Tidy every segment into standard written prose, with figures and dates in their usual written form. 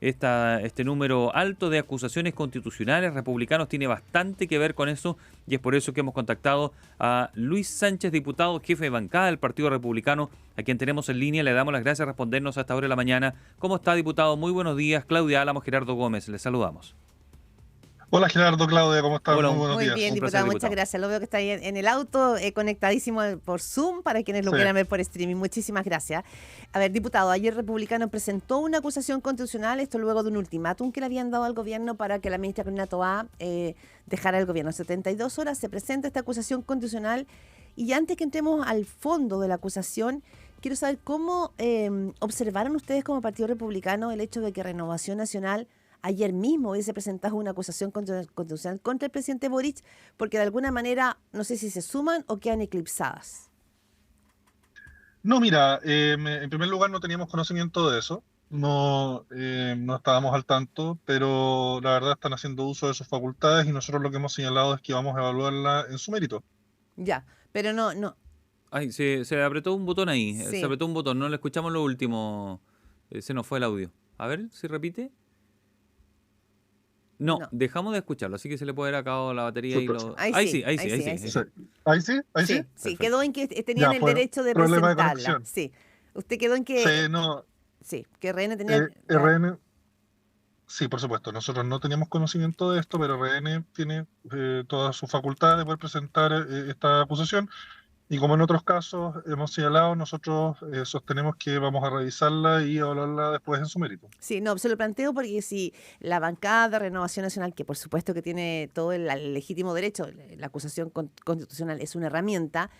este número alto de acusaciones constitucionales. Republicanos tiene bastante que ver con eso y es por eso que hemos contactado a Luis Sánchez, diputado, jefe de bancada del Partido Republicano, a quien tenemos en línea. Le damos las gracias por respondernos a esta hora de la mañana. ¿Cómo está, diputado? Muy buenos días. Claudia Álamo, Gerardo Gómez, le saludamos. Hola Gerardo, Claudia, ¿cómo estás? Hola, Muy buenos Muy días. bien, un placer, diputado, muchas diputado. gracias. Lo veo que está ahí en el auto, conectadísimo por Zoom para quienes lo Sí, quieran ver por streaming. Muchísimas gracias. A ver, diputado, ayer Republicano presentó una acusación constitucional, esto luego de un ultimátum que le habían dado al gobierno para que la ministra Carolina Toá dejara el gobierno. 72 horas se presenta esta acusación constitucional y antes que entremos al fondo de la acusación, quiero saber cómo observaron ustedes como Partido Republicano el hecho de que Renovación Nacional ayer mismo hubiese presentado una acusación constitucional contra el presidente Boric, porque de alguna manera, no sé si se suman o quedan eclipsadas. no, mira, en primer lugar no teníamos conocimiento de eso, no estábamos al tanto, pero la verdad están haciendo uso de sus facultades y nosotros lo que hemos señalado es que vamos a evaluarla en su mérito. Ya, pero no, Ay, se apretó un botón ahí, se sí, apretó un botón, no le escuchamos lo último, se nos fue el audio. A ver si repite. No, no. dejamos de escucharlo, así que se le puede haber acabado la batería y Súper. lo... Ahí Ahí sí, sí, ahí ahí sí, ahí sí, sí, ahí ahí sí. Sí. sí. Ahí sí, ahí sí. Sí, quedó Perfecto. en que tenían Ya el fue derecho de problema de presentarla. conexión. Sí. Usted quedó en Sí, que, no, sí, que RN tenía... RN, sí, por supuesto, nosotros no teníamos conocimiento de esto, pero RN tiene todas sus facultades de poder presentar esta acusación. Y como en otros casos hemos señalado, nosotros sostenemos que vamos a revisarla y evaluarla después en su mérito. Sí, no, se lo planteo porque si la bancada de Renovación Nacional, que por supuesto que tiene todo el legítimo derecho, la acusación constitucional es una herramienta,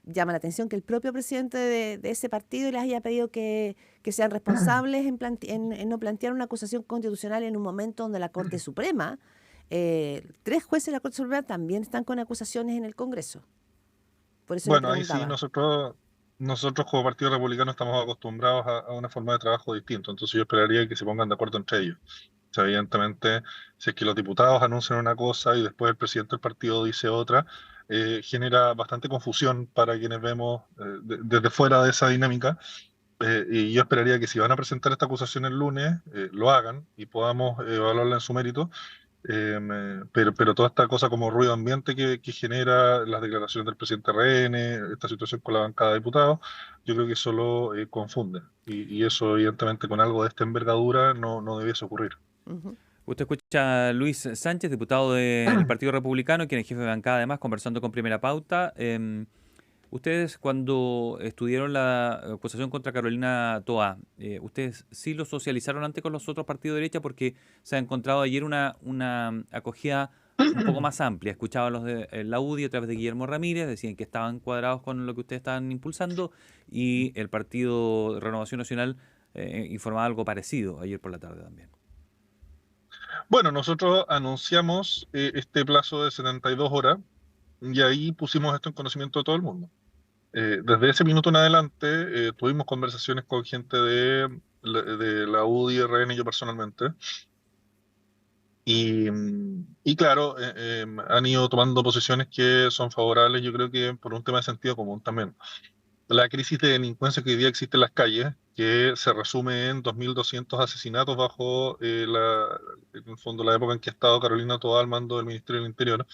llama la atención que el propio presidente de ese partido les haya pedido que sean responsables en no plantear una acusación constitucional en un momento donde la Corte Suprema, tres jueces de la Corte Suprema también están con acusaciones en el Congreso. Por eso le Bueno, ahí sí, preguntaba. nosotros como Partido Republicano estamos acostumbrados a una forma de trabajo distinta, entonces yo esperaría que se pongan de acuerdo entre ellos. O sea, evidentemente, si es que los diputados anuncian una cosa y después el presidente del partido dice otra, genera bastante confusión para quienes vemos desde fuera de esa dinámica. Y yo esperaría que si van a presentar esta acusación el lunes, lo hagan y podamos evaluarla en su mérito. Pero toda esta cosa como ruido ambiente que genera las declaraciones del presidente RN, esta situación con la bancada de diputados, yo creo que solo confunde. Y eso, evidentemente, con algo de esta envergadura no debiese ocurrir. Ujú. Usted escucha a Luis Sánchez, diputado del Partido Republicano, quien es jefe de bancada, además, conversando con Primera Pauta. Ustedes, cuando estudiaron la acusación contra Carolina Toá, ¿ustedes sí lo socializaron antes con los otros partidos de derecha? Porque se ha encontrado ayer una acogida un poco más amplia. Escuchaban los de la UDI a través de Guillermo Ramírez, decían que estaban cuadrados con lo que ustedes estaban impulsando, y el Partido Renovación Nacional informaba algo parecido ayer por la tarde también. Bueno, nosotros anunciamos este plazo de 72 horas y ahí pusimos esto en conocimiento de todo el mundo. Desde ese minuto en adelante tuvimos conversaciones con gente de la UDI, RN y yo personalmente. Y claro, han ido tomando posiciones que son favorables, yo creo que por un tema de sentido común también. La crisis de delincuencia que hoy día existe en las calles, que se resume en 2.200 asesinatos bajo en el fondo, la época en que ha estado Carolina Toá al mando del Ministerio del Interior,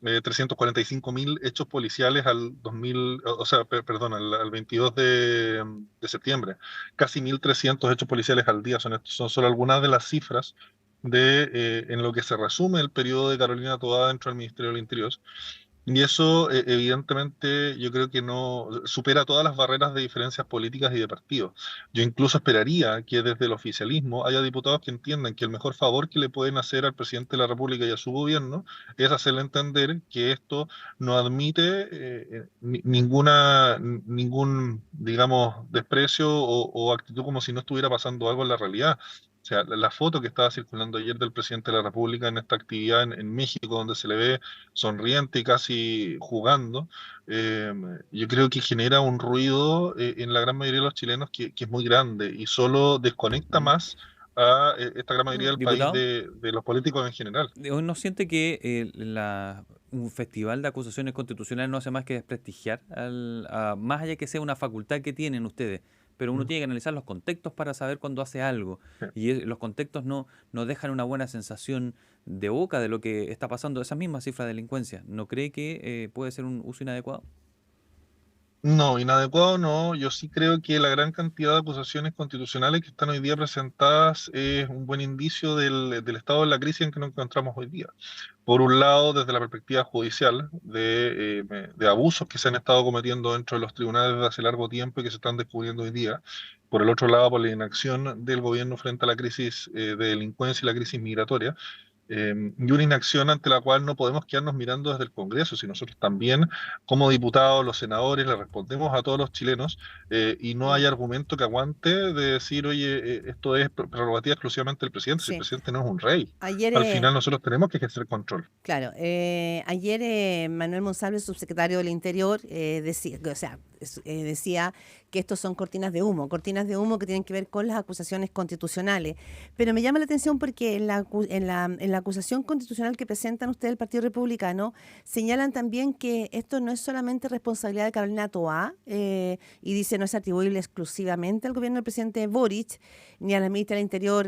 345.000 hechos policiales al 2000, o sea, perdón, al 22 de septiembre. Casi 1.300 hechos policiales al día. Son solo algunas de las cifras en lo que se resume el periodo de Carolina Toá dentro del Ministerio del Interior. Y eso, evidentemente, yo creo que no supera todas las barreras de diferencias políticas y de partidos. Yo incluso esperaría que desde el oficialismo haya diputados que entiendan que el mejor favor que le pueden hacer al presidente de la República y a su gobierno es hacerle entender que esto no admite ningún, digamos, desprecio o actitud como si no estuviera pasando algo en la realidad. O sea, la foto que estaba circulando ayer del presidente de la República en esta actividad en México, donde se le ve sonriente y casi jugando, eh, yo creo que genera un ruido en la gran mayoría de los chilenos que es muy grande y solo desconecta Ujú. más a esta gran mayoría del país Diputado, de los políticos en general. ¿no siente que un festival de acusaciones constitucionales no hace más que desprestigiar, más allá que sea una facultad que tienen ustedes, pero uno tiene que analizar los contextos para saber cuándo hace algo. Sí. Y los contextos no dejan una buena sensación de boca de lo que está pasando, esas mismas cifras de delincuencia. ¿No cree que puede ser un uso inadecuado? No, inadecuado no. Yo sí creo que la gran cantidad de acusaciones constitucionales que están hoy día presentadas es un buen indicio del estado de la crisis en que nos encontramos hoy día. Por un lado, desde la perspectiva judicial, de abusos que se han estado cometiendo dentro de los tribunales desde hace largo tiempo y que se están descubriendo hoy día. Por el otro lado, por la inacción del gobierno frente a la crisis de delincuencia y la crisis migratoria. Y una inacción ante la cual no podemos quedarnos mirando desde el Congreso, si nosotros también, como diputados, los senadores, le respondemos a todos los chilenos y no hay argumento que aguante de decir, oye, esto es prerrogativa exclusivamente del presidente, si el Sí. presidente no es un rey. Ayer, Al final nosotros tenemos que ejercer control. claro, ayer Manuel Monsalve, subsecretario del Interior, decía que estos son cortinas de humo que tienen que ver con las acusaciones constitucionales. Pero me llama la atención porque en la acusación constitucional que presentan ustedes, el Partido Republicano, señalan también que esto no es solamente responsabilidad de Carolina Toá, y dice no es atribuible exclusivamente al gobierno del presidente Boric, ni a la ministra del Interior,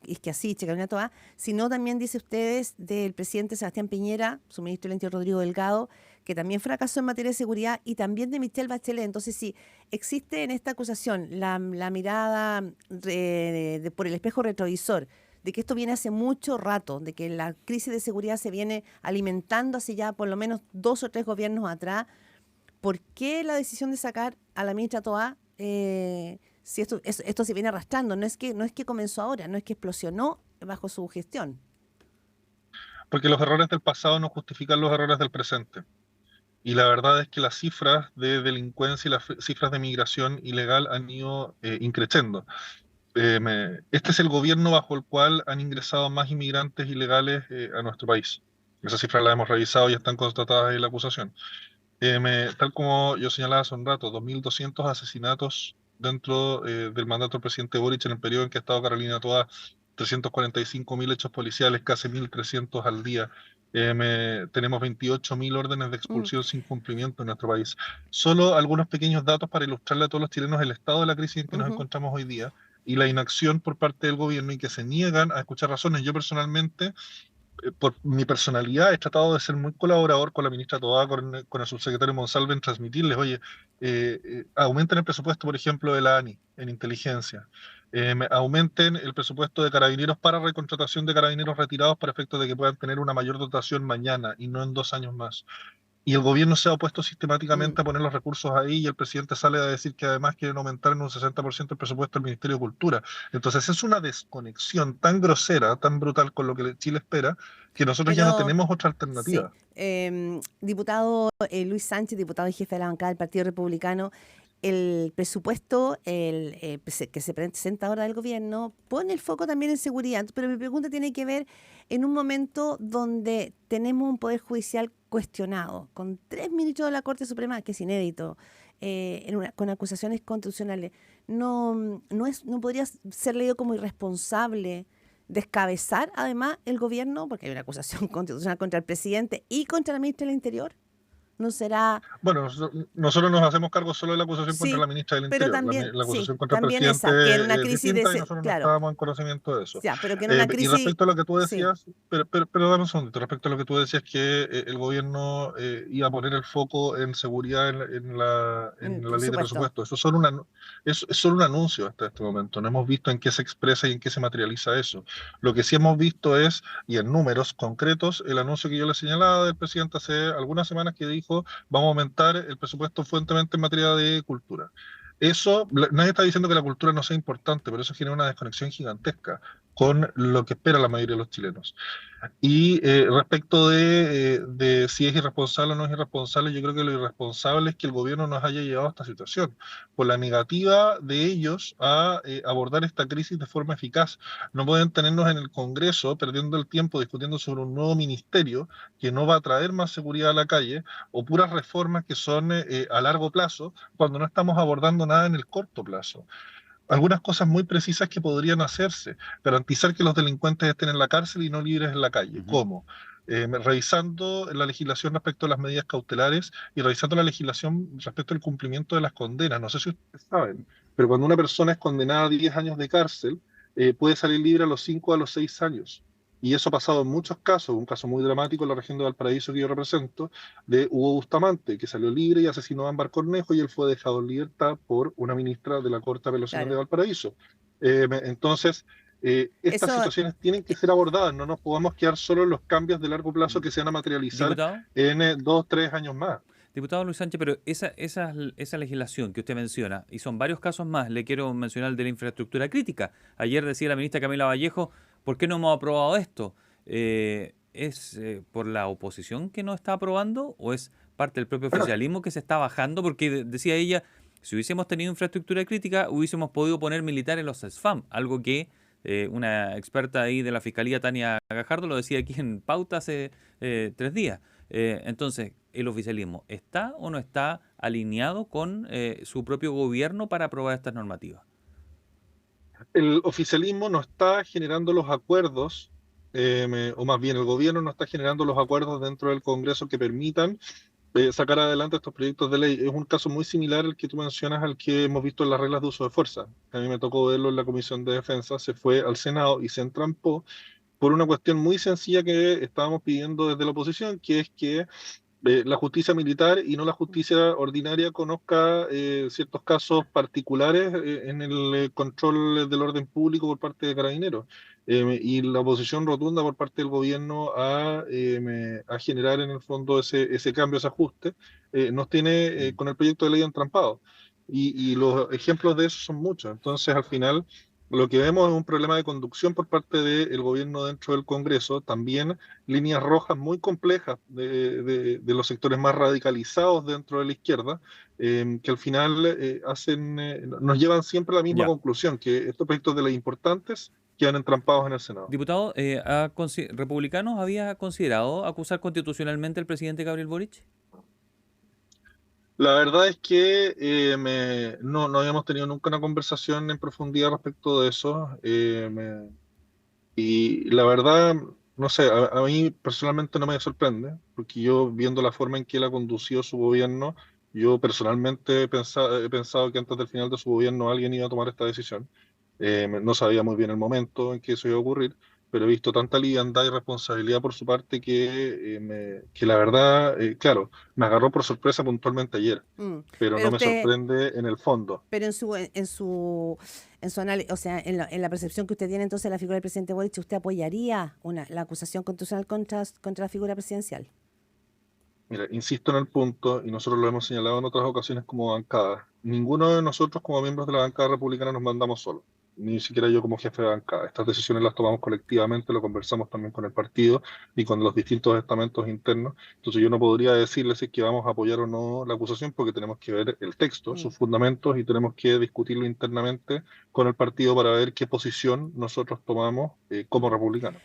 Isquiasiche, Carolina Toá, sino también, dice ustedes, del presidente Sebastián Piñera, su ministro del Interior Rodrigo Delgado, que también fracasó en materia de seguridad, y también de Michelle Bachelet. Entonces, sí, existe en esta acusación la mirada por el espejo retrovisor, de que esto viene hace mucho rato, de que la crisis de seguridad se viene alimentando hace ya por lo menos 2 o 3 gobiernos atrás. ¿Por qué la decisión de sacar a la ministra Toá? Si esto se viene arrastrando, no es que comenzó ahora, no es que explosionó bajo su gestión. Porque los errores del pasado no justifican los errores del presente. Y la verdad es que las cifras de delincuencia y las cifras de migración ilegal han ido increciendo. Este es el gobierno bajo el cual han ingresado más inmigrantes ilegales a nuestro país. Esas cifras las hemos revisado y están constatadas en la acusación. Tal como yo señalaba hace un rato, 2.200 asesinatos dentro del mandato del presidente Boric en el periodo en que ha estado Carolina Toá, 345.000 hechos policiales, casi 1.300 al día. Tenemos 28.000 órdenes de expulsión sin cumplimiento en nuestro país. Solo algunos pequeños datos para ilustrarle a todos los chilenos el estado de la crisis en que nos encontramos hoy día y la inacción por parte del gobierno y que se niegan a escuchar razones. Yo personalmente, por mi personalidad, he tratado de ser muy colaborador con la ministra Toá, con el subsecretario Monsalve, en transmitirles, oye, aumenten el presupuesto, por ejemplo, de la ANI en inteligencia, aumenten el presupuesto de carabineros para recontratación de carabineros retirados para efectos de que puedan tener una mayor dotación mañana y no en 2 años más. Y el gobierno se ha opuesto sistemáticamente a poner los recursos ahí y el presidente sale a decir que además quieren aumentar en un 60% el presupuesto del Ministerio de Cultura. Entonces es una desconexión tan grosera, tan brutal con lo que Chile espera, que nosotros ya no tenemos otra alternativa. Sí. Diputado Luis Sánchez, diputado y jefe de la bancada del Partido Republicano, el presupuesto que se presenta ahora del gobierno pone el foco también en seguridad, pero mi pregunta tiene que ver en un momento donde tenemos un poder judicial cuestionado, con 3 ministros de la Corte Suprema, que es inédito, con acusaciones constitucionales. ¿No podría ser leído como irresponsable descabezar además el gobierno, porque hay una acusación constitucional contra el presidente y contra la ministra del Interior? ¿No será...? Bueno, nosotros nos hacemos cargo solo de la acusación contra la ministra del Interior. Pero también, la acusación contra el también presidente esa, que era una crisis distinta de... y nosotros Claro. no estábamos en conocimiento de eso. Ya, pero que era una crisis... Y respecto a lo que tú decías, pero dame un segundo, respecto a lo que tú decías que el gobierno iba a poner el foco en seguridad en la ley de presupuesto. Eso es solo un anuncio hasta este momento. No hemos visto en qué se expresa y en qué se materializa eso. Lo que sí hemos visto es, y en números concretos, el anuncio que yo le señalaba del presidente hace algunas semanas que dijo, vamos a aumentar el presupuesto fuertemente en materia de cultura. Eso, nadie está diciendo que la cultura no sea importante, pero eso genera una desconexión gigantesca con lo que espera la mayoría de los chilenos. Y respecto de si es irresponsable o no es irresponsable, yo creo que lo irresponsable es que el gobierno nos haya llevado a esta situación, por la negativa de ellos a abordar esta crisis de forma eficaz. No pueden tenernos en el Congreso perdiendo el tiempo discutiendo sobre un nuevo ministerio que no va a traer más seguridad a la calle o puras reformas que son a largo plazo, cuando no estamos abordando nada en el corto plazo. Algunas cosas muy precisas que podrían hacerse. Garantizar que los delincuentes estén en la cárcel y no libres en la calle. ¿Cómo? revisando la legislación respecto a las medidas cautelares y revisando la legislación respecto al cumplimiento de las condenas. No sé si ustedes saben, pero cuando una persona es condenada a 10 años de cárcel, puede salir libre a los 5 o a los 6 años. Y eso ha pasado en muchos casos, un caso muy dramático en la región de Valparaíso que yo represento, de Hugo Bustamante, que salió libre y asesinó a Ámbar Cornejo y él fue dejado en libertad por una ministra de la Corte de Apelaciones de Claro. Valparaíso. Entonces, estas Eso, situaciones tienen que ser abordadas, no nos podamos quedar solo en los cambios de largo plazo que se van a materializar Diputado. en 2 o 3 años más. Diputado Luis Sánchez, pero esa legislación que usted menciona, y son varios casos más, le quiero mencionar el de la infraestructura crítica. Ayer decía la ministra Camila Vallejo, ¿por qué no hemos aprobado esto? ¿Es por la oposición que no está aprobando o es parte del propio oficialismo que se está bajando? Porque decía ella, si hubiésemos tenido infraestructura crítica, hubiésemos podido poner militares en los SFAM, algo que una experta ahí de la Fiscalía, Tania Gajardo, lo decía aquí en Pauta hace 3 días. Entonces, ¿el oficialismo está o no está alineado con su propio gobierno para aprobar estas normativas? El oficialismo no está generando los acuerdos, o más bien el gobierno no está generando los acuerdos dentro del Congreso que permitan sacar adelante estos proyectos de ley. Es un caso muy similar al que tú mencionas, al que hemos visto en las reglas de uso de fuerza. A mí me tocó verlo en la Comisión de Defensa, se fue al Senado y se entrampó por una cuestión muy sencilla que estábamos pidiendo desde la oposición, que es que la justicia militar y no la justicia ordinaria conozca ciertos casos particulares en el control del orden público por parte de Carabineros. Y la oposición rotunda por parte del gobierno a generar en el fondo ese cambio, ese ajuste, nos tiene Mm. con el proyecto de ley entrampado. Y los ejemplos de eso son muchos. Entonces, al final, lo que vemos es un problema de conducción por parte del gobierno dentro del Congreso, también líneas rojas muy complejas de los sectores más radicalizados dentro de la izquierda, que al final nos llevan siempre a la misma Ya. conclusión, que estos proyectos de ley importantes quedan entrampados en el Senado. Diputado, ¿Republicanos había considerado acusar constitucionalmente al presidente Gabriel Boric? La verdad es que no habíamos tenido nunca una conversación en profundidad respecto de eso. Y la verdad, no sé, a mí personalmente no me sorprende, porque yo viendo la forma en que él ha conducido su gobierno, yo personalmente he pensado que antes del final de su gobierno alguien iba a tomar esta decisión. No sabía muy bien el momento en que eso iba a ocurrir, pero he visto tanta liviandad y responsabilidad por su parte que la verdad, claro, me agarró por sorpresa puntualmente ayer, mm, pero pero no me usted, sorprende en el fondo. pero en su análisis, o sea, en la percepción que usted tiene entonces de la figura del presidente Boric, ¿usted apoyaría la acusación constitucional contra la figura presidencial? Mira, insisto en el punto, y nosotros lo hemos señalado en otras ocasiones como bancada. Ninguno de nosotros como miembros de la bancada republicana nos mandamos solos, ni siquiera yo como jefe de bancada. Estas decisiones las tomamos colectivamente, lo conversamos también con el partido y con los distintos estamentos internos. Entonces yo no podría decirles si es que vamos a apoyar o no la acusación porque tenemos que ver el texto, Mm. sus fundamentos y tenemos que discutirlo internamente con el partido para ver qué posición nosotros tomamos como republicanos.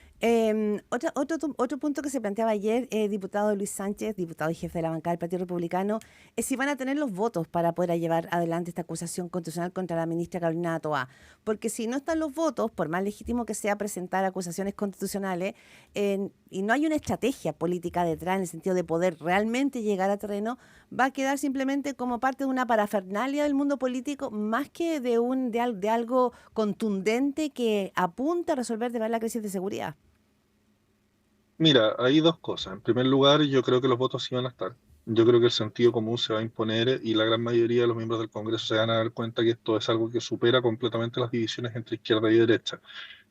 Otro punto que se planteaba ayer, diputado Luis Sánchez, diputado y jefe de la bancada del Partido Republicano, es si van a tener los votos para poder llevar adelante esta acusación constitucional contra la ministra Carolina Toá. Porque si no están los votos, por más legítimo que sea presentar acusaciones constitucionales, y no hay una estrategia política detrás en el sentido de poder realmente llegar a terreno, va a quedar simplemente como parte de una parafernalia del mundo político, más que de algo contundente que apunta a resolver de verdad la crisis de seguridad. Mira, hay dos cosas. En primer lugar, yo creo que los votos sí van a estar. Yo creo que el sentido común se va a imponer y la gran mayoría de los miembros del Congreso se van a dar cuenta que esto es algo que supera completamente las divisiones entre izquierda y derecha.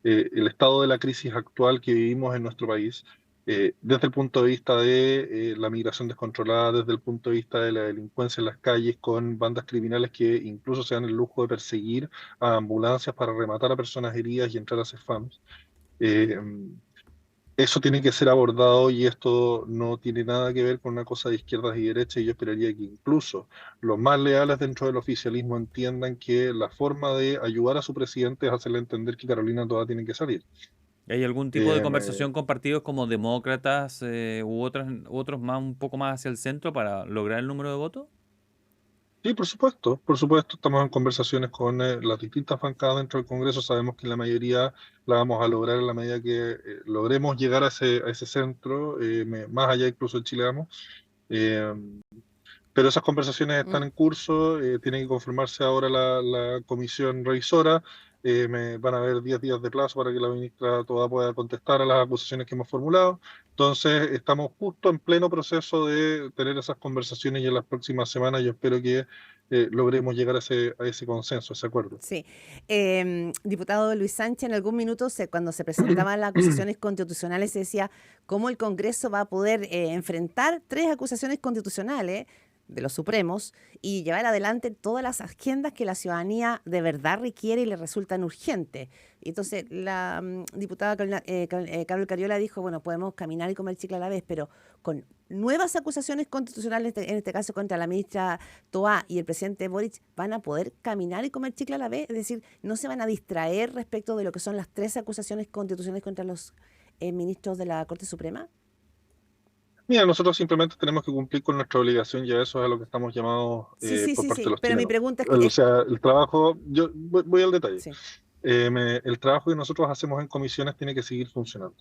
El estado de la crisis actual que vivimos en nuestro país, desde el punto de vista de la migración descontrolada, desde el punto de vista de la delincuencia en las calles, con bandas criminales que incluso se dan el lujo de perseguir a ambulancias para rematar a personas heridas y entrar a CEFAMs. Eh, Eso tiene que ser abordado y esto no tiene nada que ver con una cosa de izquierdas y derechas y yo esperaría que incluso los más leales dentro del oficialismo entiendan que la forma de ayudar a su presidente es hacerle entender que Carolina Toa tiene que salir. ¿Hay algún tipo de Eh, conversación con partidos como demócratas u otros más un poco más hacia el centro para lograr el número de votos? Sí, por supuesto, estamos en conversaciones con las distintas bancadas dentro del Congreso. Sabemos que la mayoría la vamos a lograr en la medida que logremos llegar a ese centro, más allá incluso de Chile Vamos. Eh, pero esas conversaciones están Mm. en curso, tiene que conformarse ahora la comisión revisora. Van a haber 10 días de plazo para que la ministra toda pueda contestar a las acusaciones que hemos formulado. Entonces, estamos justo en pleno proceso de tener esas conversaciones y en las próximas semanas yo espero que logremos llegar a ese consenso, a ese acuerdo. Sí. Diputado Luis Sánchez, en algún minuto, cuando se presentaban las acusaciones constitucionales, se decía cómo el Congreso va a poder enfrentar 3 acusaciones constitucionales de los Supremos y llevar adelante todas las agendas que la ciudadanía de verdad requiere y le resultan urgentes. Y entonces la diputada Carol Cariola dijo, bueno, podemos caminar y comer chicle a la vez, pero con nuevas acusaciones constitucionales, en este caso contra la ministra Toá y el presidente Boric, van a poder caminar y comer chicle a la vez, es decir, no se van a distraer respecto de lo que son las 3 acusaciones constitucionales contra los ministros de la Corte Suprema. Mira, nosotros simplemente tenemos que cumplir con nuestra obligación y a eso es a lo que estamos llamados Sí, sí, por sí, parte de sí, los pero mi chilenos. pregunta es O que... sea, el trabajo, yo voy al detalle. sí. El trabajo que nosotros hacemos en comisiones tiene que seguir funcionando.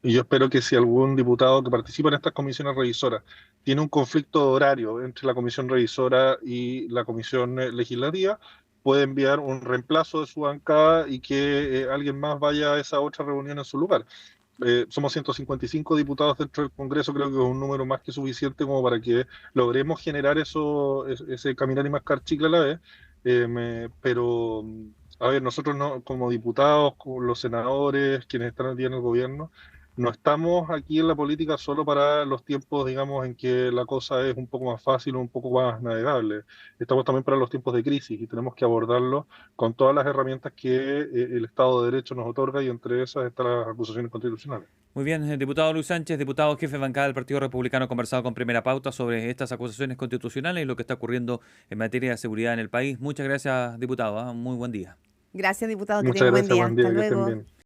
Y yo espero que si algún diputado que participa en estas comisiones revisoras tiene un conflicto de horario entre la comisión revisora y la comisión legislativa, puede enviar un reemplazo de su bancada y que alguien más vaya a esa otra reunión en su lugar. Somos 155 diputados dentro del Congreso, creo que es un número más que suficiente como para que logremos generar ese caminar y mascar chicle a la vez. Pero, a ver, nosotros no, como diputados, como los senadores, quienes están hoy día en el gobierno, no estamos aquí en la política solo para los tiempos, digamos, en que la cosa es un poco más fácil o un poco más navegable. Estamos también para los tiempos de crisis y tenemos que abordarlo con todas las herramientas que el Estado de Derecho nos otorga y entre esas están las acusaciones constitucionales. Muy bien, diputado Luis Sánchez, diputado jefe de bancada del Partido Republicano, ha conversado con Primera Pauta sobre estas acusaciones constitucionales y lo que está ocurriendo en materia de seguridad en el país. Muchas gracias, diputado. Muy buen día. Gracias, diputado, que Muchas tenga un buen gracias, día. buen Hasta día, que estén luego. bien.